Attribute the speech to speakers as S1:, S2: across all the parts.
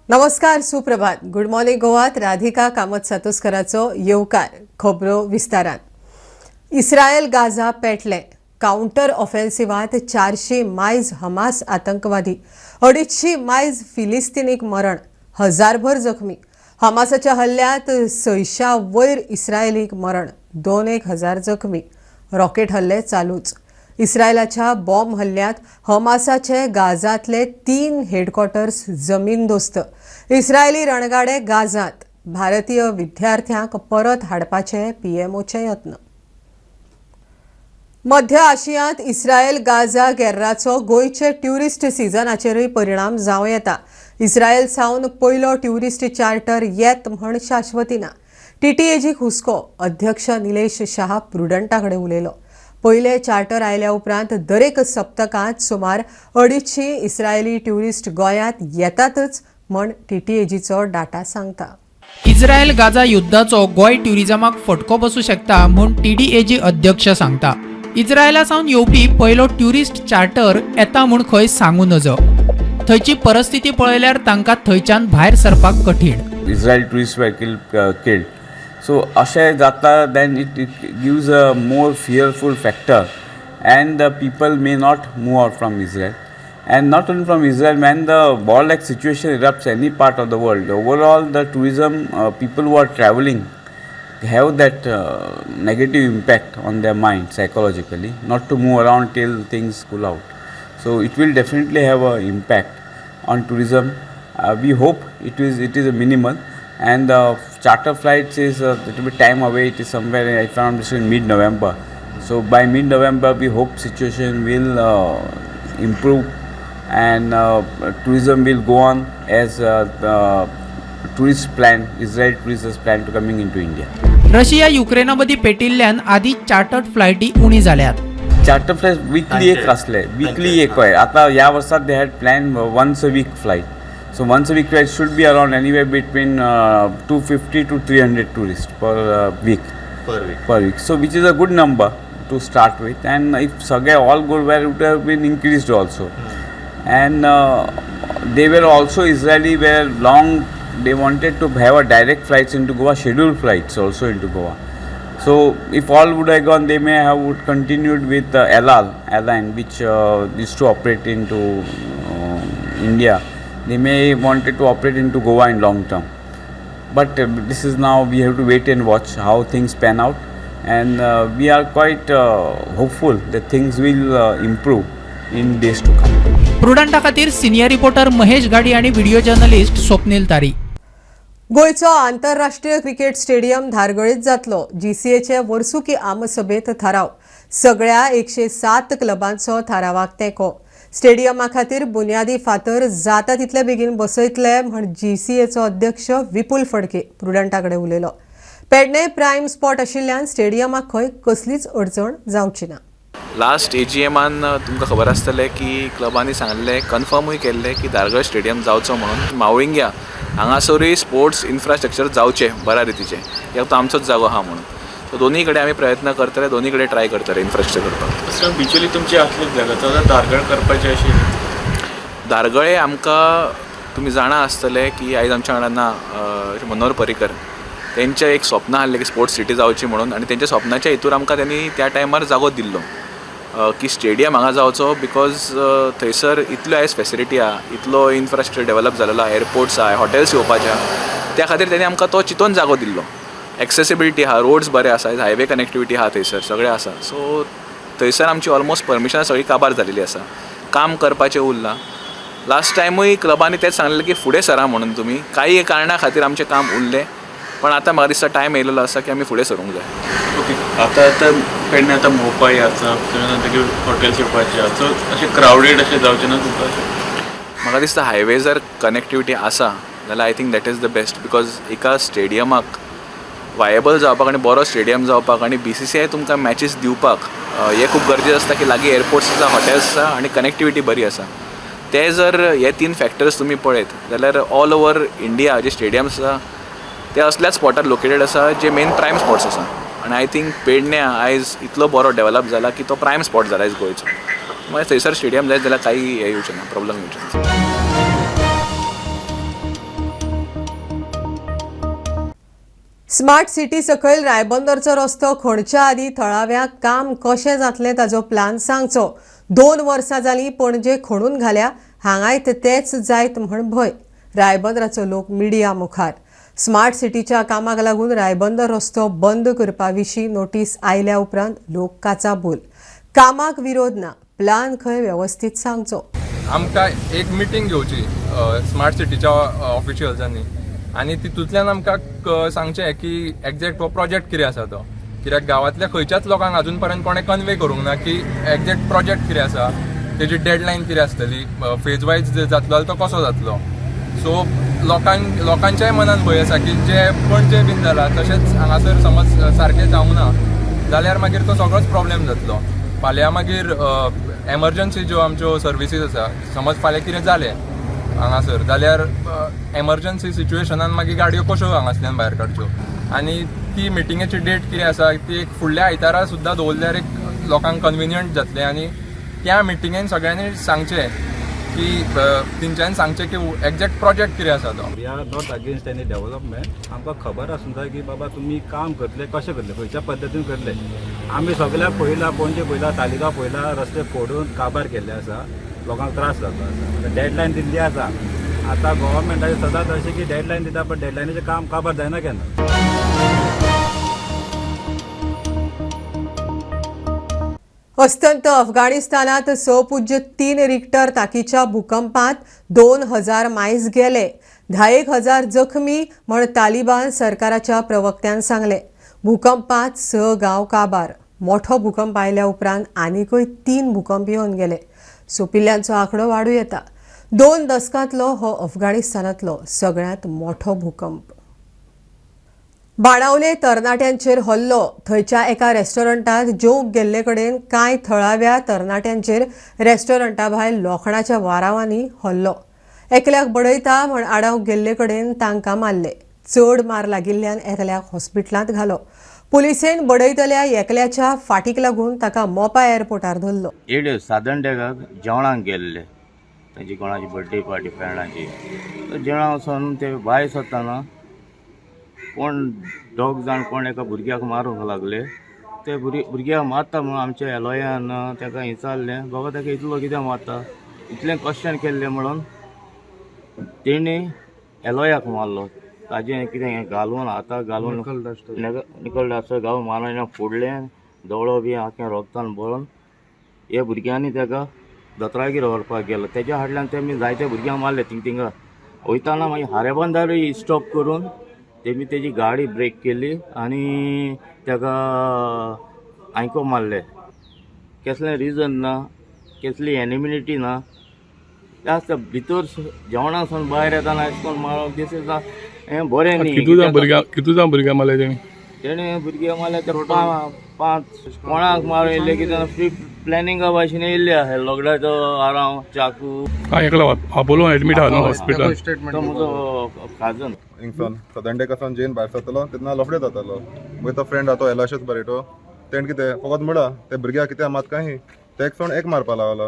S1: नमस्कार, सुप्रभात. Good morning गोवात राधिका कामत सातोस्कराचो येवकार. खबरो विस्तारान. इस्रायल गाझा पेटले. काउंटर ऑफेन्सिवात 400 मायज हमास आतंकवादी, 250 मायज फिलिस्तीनीक मरण, हजारभर जखमी. हमासाच्या हल्ल्यात 600 वयर इस्रायलीक मरण, 2,000 जखमी. रॉकेट हल्ले चालूच. इस्रायलाच्या बॉम्ब हल्ल्यात हमासाचे गाझातले 3 हेडक्वार्टर्स जमीनदोस्त. इस्रायली रणगाडे गाझात. भारतीय विद्यार्थ्यांक परत हाडपाचे पीएमओचे यत्न. मध्य आशियांत इस्रायल गाझा गेर्राचो गोंयचे ट्युरिस्ट सिजनाचेरूय परिणाम जावं येता. इस्रायल सावन पयलो ट्युरिस्ट चार्टर येत म्हण शाश्वती ना. टीटीएजीक हुस्को. अध्यक्ष निलेश शाह प्रुडंटाकडे उलयलो. पहिले चार्टर आयल्या उपरांत दरेक सप्तकांत सुमार 250 इस्रायली ट्युरिस्ट गोंयांत येतातच म्हण टीटीएजीचो डाटा सांगता.
S2: इस्रायल गाझा युद्धाचो गोंय ट्युरिजमाक फटको बसू शकता म्हूण टीडीएजी अध्यक्ष सांगता. इस्रायला सावन येवपी पयलो ट्युरिस्ट चार्टर येता म्हूण खंय सांगू नजो. थंयची परिस्थिती पळयल्यार तांकां थंयच्यान भायर सरपाक कठीण.
S3: Israel tourists were killed. So अशें जाता then it gives a more fearful factor and the people may not move out from Israel. And not only from Israel, when the war-like situation erupts any part of the world, overall the tourism people who are traveling have that negative impact on their mind psychologically, not to move around till things cool out. So it will definitely have an impact on tourism. We hope it is a minimal, and charter flights is a little bit time away. It is somewhere, if I am in mid-November. So by mid-November we hope situation will improve and tourism will go on as the tourist plan, Israel tourists plan to coming into India.
S2: Russia युक्रेना मदीं पेटिल्ल्यान आदी chartered फ्लायटी उणी जाल्यात.
S3: Charter flight weekly एक आसले, weekly एक होय. आता ह्या वर्सात they had plan once a week flight. So once a week flight should be around anywhere between 250 to 300 tourists per week. Per week. So which is a good number to start with, and if Saga all good well, it would have been increased also. And they were also Israeli were long. They wanted to have a direct flights into Goa, scheduled flights also into Goa. So if all would have gone, they may have would continued with El Al airline, which used to operate into India. They may wanted to operate into Goa in long term, but this is now we have to wait and watch how things pan out, and we are quite hopeful that things will improve in days to come.
S2: प्रुडंटा खातीर senior reporter Mahesh गाडी आणि video journalist Swapnil तारी.
S1: गोंयचो आंतरराष्ट्रीय cricket stadium धारगळीत जातलो. जीसीएचे वर्सुकी आमसभेत थाराव. सगळ्या 107 क्लबांचो थारावाक तेंको. स्टेडियमा खातीर बुन्यादी फातर जाता तितले बेगीन बसयतले म्हण जीसीएचो अध्यक्ष विपुल फडके प्रुडंटाकडे उलयलो. पेडणे प्रायम स्पॉट आशिल्ल्यान स्टेडियमाक खंय कसलीच अडचण जावची ना.
S4: लास्ट एजीएमान तुमकां खबर आसतलें की क्लबांनी सांगलें, कन्फर्मूय केल्लें की धारगळ स्टेडियम जावचो म्हणून. मावळिंग्या हांगासरूय स्पोर्ट्स इन्फ्रास्ट्रक्चर जावचें बऱ्या रितीचें. एक तो आमचोच जागो आहा म्हणून. सो दोनी कडेन आमी प्रयत्न करतले, दोनी कडेन ट्राय करतले इन्फ्रास्ट्रक्चर करपाक.
S5: बिच्युली तुमची आसलीच जागा धारगळ करपाची अशी.
S4: धारगळे आमकां तुमी जाणा आसतले की आयज आमच्या वांगडा ना मनोहर पर्रीकर. तेंचें एक स्वप्न आसलें की स्पोर्ट्स सिटी जावची म्हणून, आनी तेंच्या स्वप्नाच्या हेतूर आमकां त्यांनी त्या टायमार जागो दिल्लो की स्टेडियम हांगा जावचो. बिकॉज थंयसर इतल्यो आयज फेसिलिटी आहा, इतलो इन्फ्रास्ट्रक्चर डेवलप जालेलो आहा, एअरपोर्ट्स आहा, हॉटेल्स येवपाचे आहा. त्या खातीर तेणी आमकां तो चिंतून जागो दिल्लो. एक्सेसिबिलिटी आहा, रोड्स बरे आसा, हायवे कनेक्टिविटी आहा, थंयसर सगळें आसा. सो थंयसर आमची ऑलमोस्ट परमिशनां सगळी काबार जालेली आसा. काम करपाचें उरलां. लास्ट टायमूय क्लबांनी तेच सांगलेलें की फुडें सरा म्हणून तुमी. काही कारणां खातीर आमचें काम उरलें, पण आतां म्हाका दिसता टायम येयलेलो आसा की आमी फुडें सरूंक जाय.
S5: ओके. आतां पेडणे आतां भोवपाक आसा, नंतर हॉटेल्स येवपाचें आसा. सो अशें क्रावडेड अशें जावचें ना तुमकां.
S4: म्हाका दिसता हायवे जर कनेक्टिविटी आसा जाल्यार I think that is the best. Because एका स्टेडियमाक वायबल जावपाक आनी बरो स्टेडियम जावपाक आनी BCCI तुमकां मॅचीस दिवपाक हें खूब गरजेचें आसता की लागीं एअरपोर्ट्स आसा, हॉटेल्स आसा आनी कनेक्टिविटी बरी आसा. ते जर हे 3 फॅक्टर्स तुमी पळयत जाल्यार ऑल ओवर इंडिया जे स्टेडियम्स आसा ते असल्याच स्पॉटार लोकेटेड आसा जे मेन प्रायम स्पॉट्स आसा. आनी आय थिंक पेडण्या आयज इतलो बरो डेवलप जाला की तो प्रायम स्पॉट जाला आयज गोंयचो. मागीर थंयसर स्टेडियम जायत जाल्यार काही हे येवचें ना, प्रॉब्लम येवचें ना.
S1: स्मार्ट सिटी सकयल रायबंदरचो रस्तो खणच्या आदी थळाव्या काम कशें जातलें ताजो प्लान सांगचो. 2 वर्सां जालीं पणजे खणून घाल्या, हांगाय तेच जायत म्हण भंय. रायबंदराचो लोक मिडिया मुखार. स्मार्ट सिटीच्या कामाक लागून रायबंदर रस्तो बंद करपा विशीं नोटीस आयल्या उपरांत लोक काचाबोल. कामाक विरोध ना, प्लान खंय वेवस्थीत सांगचो.
S6: आमकां एक मिटींग घेवची स्मार्ट सिटीच्या ऑफिशियल्सांनी आनी तितूंतल्यान आमकां सांगचें की एक्झॅक्ट हो प्रोजेक्ट कितें आसा तो. कित्याक गांवांतल्या खंयच्याच लोकांक अजून पर्यंत कोणें कन्वे करूंक ना की एक्झॅक्ट प्रोजेक्ट कितें आसा, तेजी डेडलायन कितें आसतली, फेज वायज जातलो तो कसो जातलो. सो लोकांच्याय मनान भंय आसा की जे पणजे बीन जाला तशेंच हांगासर समज सारकें जावंक ना जाल्यार मागीर तो सगळोच प्रॉब्लेम जातलो. फाल्यां मागीर एमर्जन्सी ज्यो आमच्यो सर्विसीस आसा, समज फाल्यां कितें जालें हांगासर जाल्यार एमर्जन्सी सिच्युएशनान मागीर गाडयो कश्यो हांगासल्यान भायर काडच्यो. आनी ती मिटिंगेची डेट कितें आसा ती एक फुडल्या आयतारा सुद्दां दवरल्यार एक लोकांक कन्विनियंट जातलें. आनी त्या मिटिंगेन सगळ्यांनी सांगचें की तेंच्यांनी सांगचें की एक्झॅक्ट प्रोजेक्ट कितें आसा तो.
S7: We are not against any development. आमकां खबर आसूं जाय की बाबा तुमी काम करतले कशें करतले, खंयच्या पद्दतीन करतले. आमी सगळ्याक पळयलां, पणजे पळयलां, तालिगांव पळयलां, रस्ते फोडून काबार केल्ले आसा, लोकांक त्रास जाता आसा. डेडलायन दिल्ली आसा. आतां गव्हर्मेंटाचें सदांच अशें की डेडलायन दिता पण डेडलायनीचें काम काबार जायना केन्ना.
S1: अस्तंत अफगाणिस्तानात 6.3 रिक्टर ताकीच्या भूकंपात 2000 मायज गेले. 10,000 जखमी म्हण तालिबान सरकाराच्या प्रवक्त्यान सांगले. भूकंपात 6 गांव काबार. मोठो भूकंप आयल्या उपरांत आनीकय 3 भूकंप येवन गेले. सोपिल्ल्यांचो आंकडो वाडूं येता. 2 दशकांतलो हो अफगाणिस्तानांतलो सगळ्यांत मोठो भूकंप. बाणावले तरणाट्यांचेर हल्लो. थंयच्या एका रेस्टॉरंटात जेवंक गेल्ले कडेन कांय थळाव्या तरणाट्यांचेर रेस्टॉरंटा भायर लोखणाच्या वारावांनी हल्लो. एकल्याक बडयता म्हण आडावंक गेल्ले कडेन तांकां मारले. चड मार लागिल्ल्यान एकल्याक हॉस्पिटलांत घालो. पुलिसेन बडयतल्या एकल्याच्या फाटीक लागून ताका मोपा एअरपोर्टार धरलो.
S8: येड साधन डेगाक जेवणाक गेल्ले, तांची कोणाची बर्थडे पार्टी फ्रेंडाची. जेवणा वचून ते भायर सरतना कोण दोग जाण कोण एका भुरग्याक मारूंक लागले. ते भुरग्याक मारता म्हणून आमच्या एलॉयान ताका विचारलें, बाबा ताका इतलो कित्याक मारता, इतलें क्वेश्चन केल्लें म्हणून तेणी एलॉयाक मारलो. ताजें कितें घालून हाताक घालून निकल डास्ट घालून मारून फोडलें. दोळो बी आख्या रोगतान भरून हे भुरग्यांनी ताका दोतोरागेर व्हरपाक गेलो. तेज्या फाटल्यान तेमी जायते भुरग्यांक मारले. थिंगा वयताना मागीर हारेबंदारूय स्टॉप करून तेमी तेजी गाडी ब्रेक केली आनी ताका आयको मारले. कसलें रिजन ना, कसली एनिमिनिटी ना. जास्त भितर जेवणासून भायर येताना अशें करून मारप दीस इज हें बरें न्ही.
S6: कितू भुरग्यां मारले तेणी?
S8: तेणें भुरग्यां मारले ते 5 कोणाक मारून येयले की प्री प्लॅनिंगा भाशेन येयल्ले आहा. लोगड्याचो आराम, चाकू.
S6: एकलो आपोलो एडमीट आहा न्हू हॉस्पिटल.
S8: तो म्हजो काजन.
S9: हिंगसून सदंडेकासून जेन भायर सरतलो तेन्ना लफडे जातालो. मागीर तो फ्रेंड आहा तो एलाशस बरेटो, तेणें कितें फकत म्हणला ते भुरग्याक कित्याक मात काय ते एक मारपा लागलो.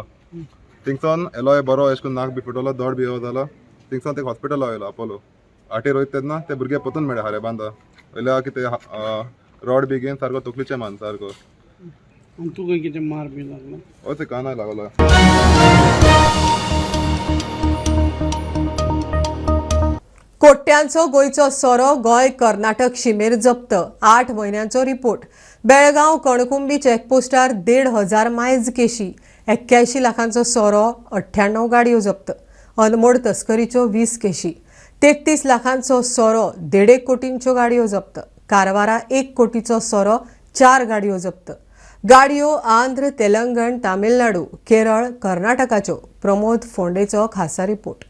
S9: थिंगसून एलोय बरो अशें करून नाक बी फुटलो, दोड बी हो जालो. थिंगसून ते हॉस्पिटल वयलो अपोलो. आटेर वयता तेन्ना ते भुरगे परतून मेळ्ळे हारे बांदा वयल्या कितें रॉड बी घेवन सारको तकलीचे मान सारको.
S10: तुका कितें मार बी लागलो?
S9: हय ते कानाय लागलो.
S1: कोट्यांचो गोंयचो सोरो गोंय कर्नाटक शिमेर जप्त. 8 म्हयन्यांचो रिपोर्ट. बेळगांव कणकुंबी चॅकपोस्टार 1,500 मायज केशी. 81 लाखांचो सोरो, 98 गाडयो जप्त. अनमोड तस्करीच्यो 20 केशी. 33 लाखांचो सोरो, 1.5 कोटींच्यो गाडयो जप्त. कारवारा 1 कोटीचो सोरो, 4 गाडयो जप्त. गाडयो आंध्र, तेलंगण, तामिळनाडू, केरळ, कर्नाटकाच्यो. प्रमोद फोंडेचो खासा रिपोर्ट.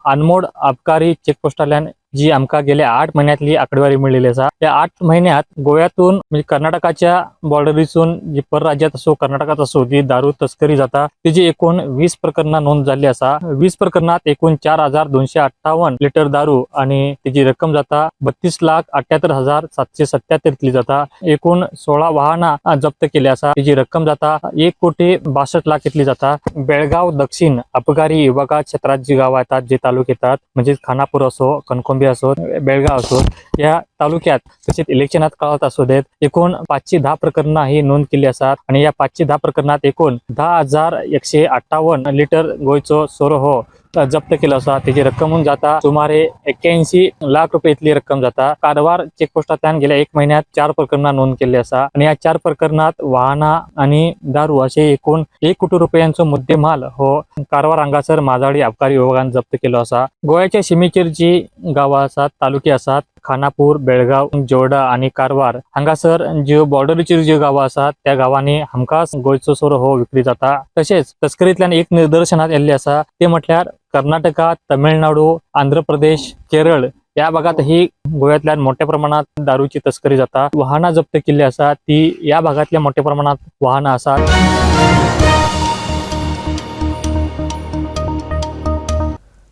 S11: अनमोड आबकारी चेकपोस्टांतल्यान जी आमकां गेल्या 8 महिन्यांतली आकडेवारी मेळिल्ली आसा. त्या 8 महिन्यात गोव्यातून म्हणजे कर्नाटकाच्या बॉर्डरीसून जी परराज्यात असो कर्नाटकात असो जी दारू तस्करी जाता तिची एकूण 20 प्रकरणां नोंद जाल्ली आसा. 20 प्रकरणात एकूण 4,258 लिटर दारू आणि तिची रक्कम जाता 32,78,777 इतली जाता. एकूण 16 वाहनां जप्त केली आसा. तिची रक्कम जाता 1,62,62,00,000 इतली जाता. बेळगाव दक्षिण आबकारी विभागात क्षेत्रात जी गावां येतात जे तालुके येतात म्हणजे खानापूर असो, कणकोंबी कळंबी असोत, बेळगाव असोत या तालुक्यात तसेच इलेक्शनात काळात असू देत एकूण 510 प्रकरणं ही नोंद केली असतात आणि या 510 प्रकरणात एकूण 10,158 लिटर गोयचो सोरो हो जप्त केला असा. त्याची रक्कम होऊन जाता सुमारे 81 लाख रुपये इतली रक्कम जाता. कारवार चेकपोस्टांतल्यान गेल्या 1 महिन्यात 4 प्रकरणां नोंद केली असा आणि या 4 प्रकरणात वाहना आणि दारू असे एकूण 1 कोटी रुपयांचो मुद्देमाल हो कारवार हांगासर माजाळी आबकारी विभागान जप्त केलो असा. गोव्याच्या शिमेचेर जी गावां आसात, तालुके आसात, खानापूर, बेळगाव, जोर्डा आणि कारवार हांगासर ज्यो बॉर्डरीचेर ज्यो गावां आसात त्या गावांनी हमखास गोंयचो सोरो हो विक्री जाता. तशेंच तस्करींतल्यान एक निदर्शनात येल्ले आसा ते म्हटल्यार कर्नाटका, तमिळनाडू, आंध्र प्रदेश, केरळ या भागात ही गोव्यातल्यान मोठ्या प्रमाणात दारूची तस्करी जाता. वाहना जप्त केल्ली आसा ती या भागातल्या मोठ्या प्रमाणात वाहना आसात.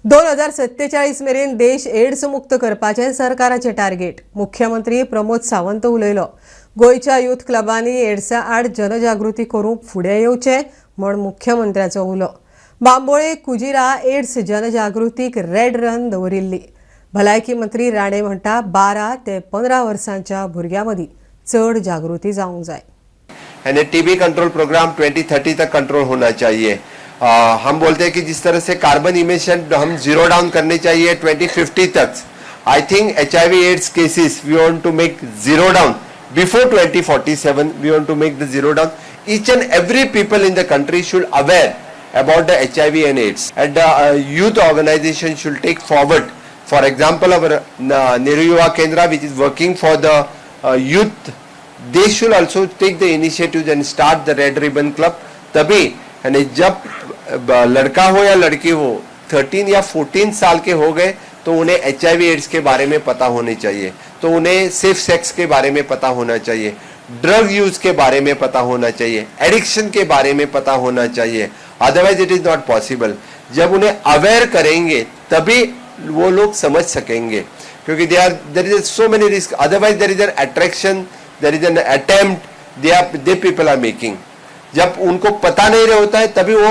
S1: 2047 मेरेन देश एड्स मुक्त करपाचें सरकाराचें टार्गेट. मुख्यमंत्री प्रमोद सावंत उलयलो. गोंयच्या युथ क्लबांनी एड्सा आड जनजागृती करूंक फुडें येवचें म्हण मुख्यमंत्र्याचो उलो. बांबोळे कुजिरा एड्स जनजागृतीक रेड रन दवरिल्ली. भलायकी मंत्री राणे म्हणटा 12 ते 15 वर्सांच्या भुरग्यां मदीं चड जागृती जावंक जाय.
S12: यानी टीबी कंट्रोल प्रोग्राम 2030 तक कंट्रोल होना चाहिए. हम बोलते हैं कि जिस तरह से कार्बन इमिशन हम जीरो डाउन करने चाहिए 2050 तक. I think HIV AIDS cases we want to make zero down before 2047. We want to make the zero down. Each and every people in the country should aware about the HIV and AIDS, and the youth organization should take forward. For example, our Nehru Yuva Kendra, which is working for the youth, they should also take the initiative and start the Red Ribbon Club. तभी यानी जब लड़का हो या लड़की हो 13 या 14 साल के हो गए तो उन्हें HIV AIDS के बारे में पता होने चाहिए. तो उन्हें सेफ सेक्स के बारे में पता होना चाहिए, ड्रग यूज के बारे में पता होना चाहिए, एडिक्शन के बारे में पता होना चाहिए. Otherwise it is not possible. जब उन्हें अवेयर करेंगे तभी वो लोग समझ सकेंगे, क्योंकि there is so many risk. Otherwise there is an attraction, there is an attempt they people are making. जब उनको पता नहीं होता है तभी वो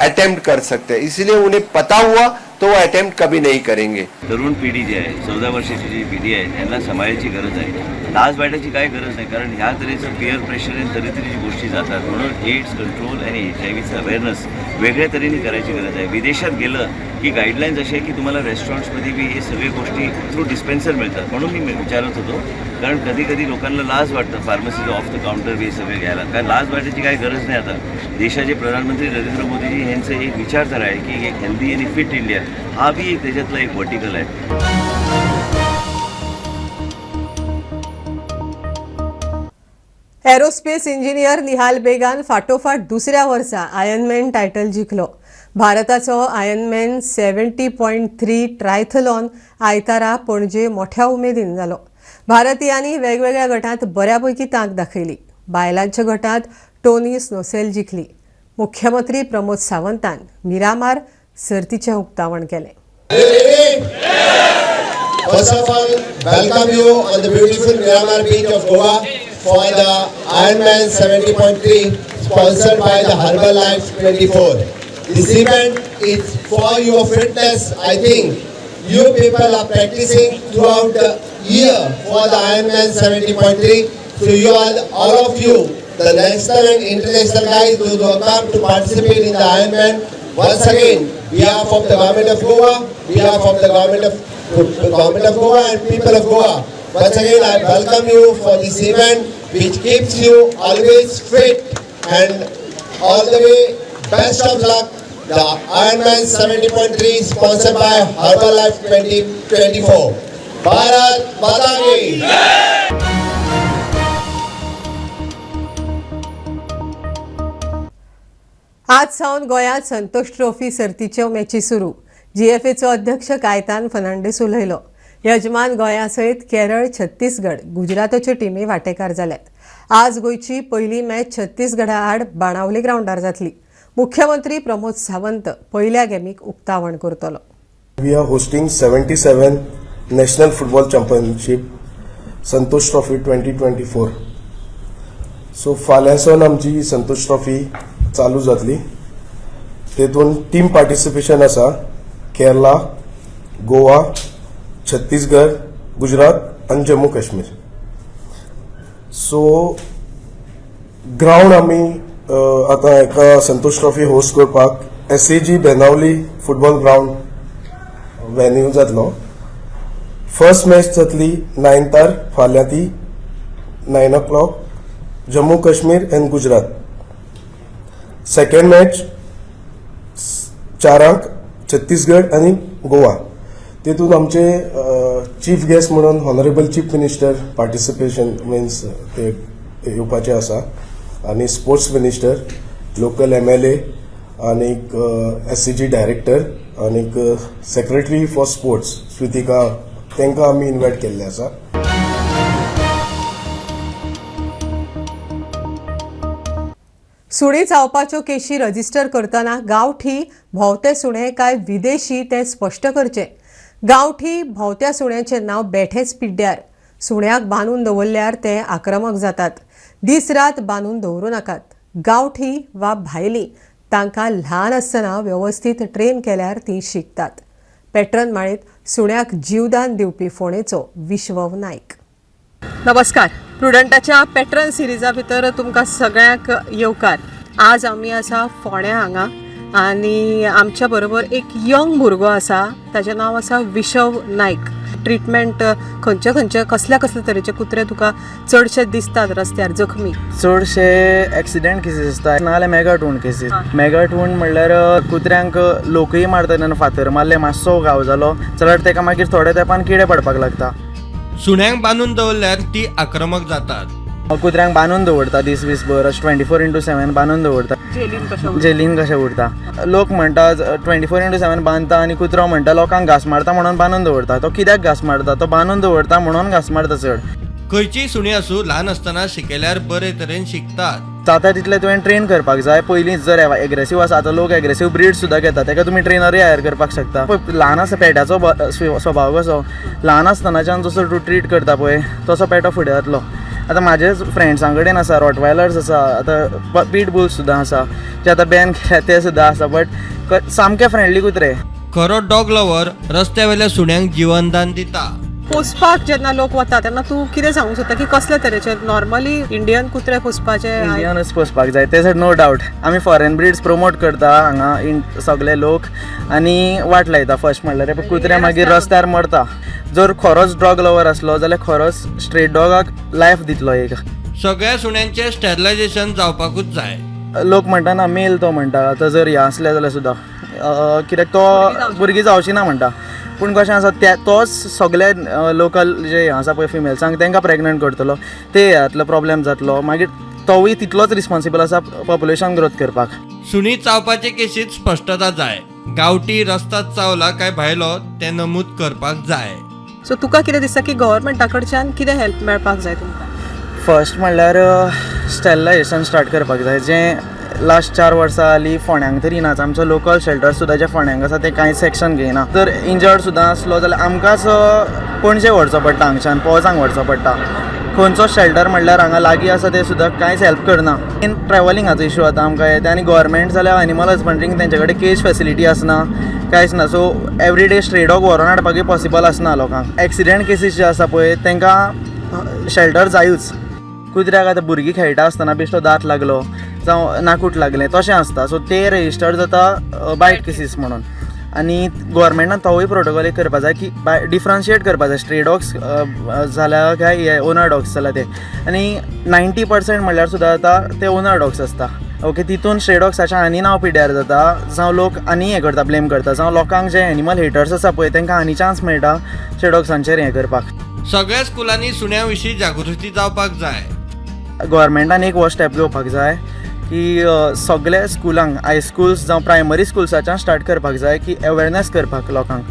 S12: अटेम्प्ट कर सकते हैं. इसलिए उन्हें पता हुआ तो वो अटेम्प्ट कभी नहीं करेंगे.
S8: तरुण पिढी जी आहे, 14 वर्षाची जी पिढी आहे त्यांना सांभाळायची गरज आहे. लाज वाटायची काय गरज नाही, कारण ह्या तऱ्हेचं पेअर प्रेशर आणि तऱ्हेतरी गोष्टी जातात. म्हणून एड्स कंट्रोल आणि HIVचं अवेअरनेस वेगळ्या तऱ्हेने करायची गरज आहे. विदेशात गेलं की गाईडलाईन्स अशी आहे की तुम्हाला रेस्टॉरंट्समध्ये बी हे सगळे गोष्टी थ्रू डिस्पेन्सर मिळतात. म्हणून मी विचारत होतो, कारण कधी कधी लोकांना लाज वाटतं फार्मसीचं ऑफ द काउंटर बी सगळे घ्यायला. कारण लाज वाटायची काही गरज नाही. आता देशाचे प्रधानमंत्री नरेंद्र मोदीजी यांचं एक विचारधारा आहे की एक हेल्दी आणि फिट इंडिया, हा बी एक त्याच्यातला एक वर्टिकल आहे.
S1: एरोस्पेस इंजिनियर निहाल बेगान फाटोफाट दुसऱ्या वर्सा आयर्नमॅन टायटल जिखलो. भारताचो आयर्नमॅन 70.3 ट्रायथलॉन आयतारा पणजे मोठ्या उमेदीन जालो. भारतीयांनी वेगवेगळ्या गटांत बऱ्यापैकी तांक दाखयली. बायलांच्या गटांत टोनी स्नोसेल जिखली. मुख्यमंत्री प्रमोद सावंतान मिरामार सर्तीचें उक्तावण केलें.
S12: First of all, welcome you on the beautiful Miramar beach of Goa for the Ironman 70.3 sponsored by the Herbalife 24. This event is for your fitness. I think you people are practicing throughout the year for the Ironman 70.3. So you all of you, the national and international guys who will come to participate in the Ironman. Once again, behalf of the government of Goa, behalf of the government of Goa and people of Goa, once again I welcome you for this event which keeps you always fit, and all the way best of luck. The Ironman 70.3 sponsored by Herbalife 2024. Bharat Mata Ki.
S1: आज सावन गोंयांत Santosh trophy सर्तीच्यो मॅची सुरू. GFAचो अध्यक्ष कायतान फर्नांडीस उलयलो. यजमान गोंया सयत केरळ, छत्तीसगड, गुजराताच्यो टिमी वांटेकार जाल्यात. आज गोंयची पयली मॅच छत्तीसगडा आड बाणावली ग्राउंडार जातली. मुख्यमंत्री प्रमोद सावंत पयल्या गेमीक उक्तावण करतलो.
S13: We are hosting 77 National Football Championship Santosh trophy 2024. So फाल्यांसावन आमची संतोष ट्रॉफी चालू जातली. तेतून टीम पार्टिसिपेशन आसा केरला, गोवा, छत्तीसगड, गुजरात आणि जम्मू काश्मीर. सो ग्राउंड आमी आतां एका संतोष ट्रॉफी होस्ट करपाक SAG Benaulim football ground venue जातलो. फर्स्ट मॅच जातली 9 फाल्यां ती 9 o'clock Jammu Kashmir end Gujarat. Second match 4 Chhattisgarh आणि गोवा. तेतून आमचे चीफ गेस्ट म्हणून honourable chief minister participation means ते येवपाचे आसा आणि स्पोर्ट्स मिनिस्टर, लोकल MLA आनीक SAG डायरेक्टर आनीक सेक्रेटरी फॉर स्पोर्ट्स स्वितिका, तांकां आमी इन्वायट केल्ले आसा.
S1: सुणे चावपाच्यो केशी रजिस्टर करतना गांवठी भोवते सुणे काय विदेशी ते स्पश्ट करचे. गांवठी भोवत्या सुण्याचें नांव बेठेच पिड्ड्यार. सुण्याक बांदून दवरल्यार ते आक्रमक जातात. दीस रात बांदून दवरूं नाकात. गांवठी वा भायली तांकां ल्हान आसतना वेवस्थीत ट्रेन केल्यार ती शिकतात. पेट्रन माळीत सुण्याक जीवदान दिवपी फोणेचो विश्वव नायक. नमस्कार. प्रुडंटाच्या पेट्रन सिरिजा भितर तुमकां सगळ्यांक येवकार. आज आमी आसा फोण्या हांगा आनी आमच्या बरोबर एक यंग भुरगो आसा. ताचें नांव आसा विश्व नायक. ट्रिटमेंट खंयचे कसल्या तरेचे कुत्रे तुका चडशे दिसतात रस्त्यार जखमी?
S14: चडशे एक्सिडेंट केसीस आसता नाजाल्यार मेगाटोन केसीस. मेगाटोन म्हणल्यार कुत्र्यांक लोकय मारता तेन्ना फातर मारले मातसो घाव जालो जाल्यार ताका मागीर थोड्या तेंपान किडे पडपाक लागता.
S15: सुण्यांक बांदून दवरल्यार ती आक्रमक जातात.
S14: कुत्र्यांक बांदून दवरता दीसभर अशें 24/7 बांदून दवरता. जेलीन कशें उरता. लोक म्हणटा 24/7 बांदता आनी कुत्रो म्हणटा लोकांक घास मारता म्हणून बांदून दवरता. तो कित्याक घास मारता? तो बांदून दवरता म्हणून घास मारता चड.
S15: खंयचीय सुणी आसूं ल्हान आसतना शिकयल्यार बरे तरेन शिकतात.
S14: जाता तितले तुवें ट्रेन करपाक जाय. पयलींच जर एग्रेसीव आसा आतां लोक एग्रेसीव ब्रीड सुद्दां घेता ताका तुमी ट्रेनरय हायर करपाक शकता. ल्हान आसा पेट्याचो स्वभाव कसो ल्हान आसतनाच्यान जसो तूं ट्रीट करता पळय तसो पेटो फुडें जातलो. आतां म्हाजेच फ्रेंड्सां कडेन आसा रॉटवायलर्स आसा, आतां पीट बुल्स सुद्दां आसा जे आतां बॅन केल्या ते सुद्दां आसा. बट सामके फ्रेंडली कुत्रे.
S15: खरो डॉग लवर रस्त्या वयल्या सुण्यांक जीवनदान दिता.
S1: पोसपाक जेन्ना लोक वता तेन्ना तूं कितें सांगूंक सोदता की कसले तरेचे? नॉर्मली इंडियन कुत्रे पोसपाचे?
S14: इंडियनूच पोसपाक जाय ते नो डावट. आमी फॉरेन ब्रिड्स प्रमोट करता हांगा सगळे लोक आनी वाट लायता. फर्स्ट म्हणल्यार कुत्रे मागीर रस्त्यार मरता. जर खरोच डॉग लवर आसलो जाल्यार खरोच स्ट्रेट डॉगाक लायफ दितलो एक.
S15: सगळ्या सुण्यांचे स्टॅरिलायझेशन जावपाकूच जाय.
S14: लोक म्हणटा ना मेल तो म्हणटा. आतां जर हें असलें जाल्यार सुद्दां कित्याक तो भुरगीं जावची ना म्हणटा. पूण कशें आसा तोच सगळे लोकल जे आसा पळय फिमेल्सांक तांकां प्रेग्नंट करतलो ते हातलो प्रॉब्लेम जातलो. मागीर तोवूय तितलोच रिस्पॉन्सिबल आसा पॉप्युलेशन ग्रोथ करपाक.
S15: सुणी चावपाचे केसीत स्पश्टता जाय. गांवठी रस्त्यात चावला काय भायलो ते नमूद करपाक जाय.
S1: सो तुका कितें दिसता की गव्हर्मेंटा कडच्यान कितें हेल्प मेळपाक जाय तुमकां?
S14: फर्स्ट म्हणल्यार स्टॅरिलायझेशन स्टार्ट करपाक जाय. जें लास्ट 4 वर्सां जालीं फोंड्यांक तरी नाच. आमचो लोकल शेल्टर सुद्दां जे फोंड्यांक आसा ते कांय सेक्शन घेयना. जर इंजर्ड सुद्दां आसलो जाल्यार आमकांच पणजे व्हरचो पडटा. हांगच्यान पोजांक व्हरचो पडटा. खंयचो शेल्टर म्हणल्यार हांगा लागीं आसा ते सुद्दां कांयच हेल्प करना. मेन ट्रॅव्हलिंगाचो इशू आतां आमकां येता आनी गव्हर्मेंट जाल्यार एनिमल हजबंड्रींग तेंचे कडेन केज फेसिलिटी आसना कांयच ना. सो एवरीडे स्ट्रे डॉग व्हरोन हाडपाकूय पॉसिबल आसना लोकांक. एक्सिडेंट केसीस जे आसा पळय तांकां शेल्टर जायूच. कुत्र्याक आतां भुरगीं खेळटा आसतना बेश्टो दात लागलो जावं नाकूट लागलें तशें आसता. सो ते रेजिस्टर्ड जाता बायट केसीस म्हणून. आनी गव्हर्मेंटान तोवूय प्रोटोकॉल एक करपा जाय की डिफरन्शिएट करपा जाय स्ट्रे डॉग्स जाल्यार काय हे ओनर डॉग्स जाल्यार ते. आनी 90% म्हणल्यार सुद्दां आतां ते ओनर डॉग्स आसता. ओके तितून स्ट्रे डॉग्साचें आनी नांव पिड्ड्यार जाता. जावं लोक आनी हें करता ब्लेम करता. जावं लोकांक जे एनिमल हेटर्स आसा पळय तांकां आनी चान्स मेळटा स्ट्रे डॉग्सांचेर हें करपाक.
S15: सगळ्या स्कुलांनी सुण्या विशीं जागृती जावपाक जाय.
S14: गव्हर्मेंटान एक हो स्टेप घेवपाक जाय की सगळे स्कुलांक हायस्कुल्स जावं प्रायमरी स्कुल्साच्यान स्टार्ट करपाक जाय की अवेरनेस करपाक लोकांक.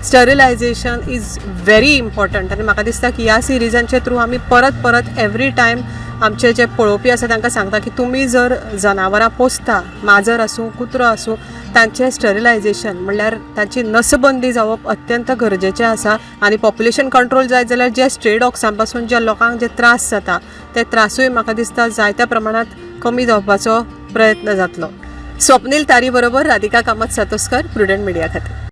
S1: स्टरिलायझेशन इज व्हेरी इम्पॉर्टंट आनी म्हाका दिसता की ह्या सिरिजांचे थ्रू आमी परत एवरी टायम आमचे जे पळोवपी आसा तांकां सांगता की तुमी जर जनावरां पोसता माजर आसूं कुत्रो आसूं तांचें स्टरिलायझेशन म्हणल्यार तांची नसबंदी जावप अत्यंत गरजेचें आसा. आनी पॉप्युलेशन कंट्रोल जायत जाल्यार जे स्ट्रे डॉग्सां पासून जे लोकांक जे त्रास जाता ते त्रासूय म्हाका दिसता जायत्या प्रमाणांत कमी जावपाचो प्रयत्न जातलो. स्वप्नील तारी बरोबर राधिका कामत सातोस्कर, प्रुडंट मिडिया खातीर.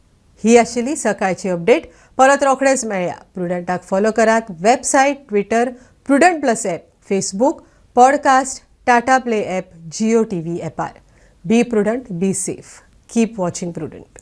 S1: ही आशिल्ली सकाळची अपडेट. परत रोखडेच मेळया. प्रुडंटाक फॉलो करात. Website, Twitter, Prudent plus app, Facebook, podcast, Tata play app, Jio TV ॲपार. Be Prudent, be safe. Keep watching prudent.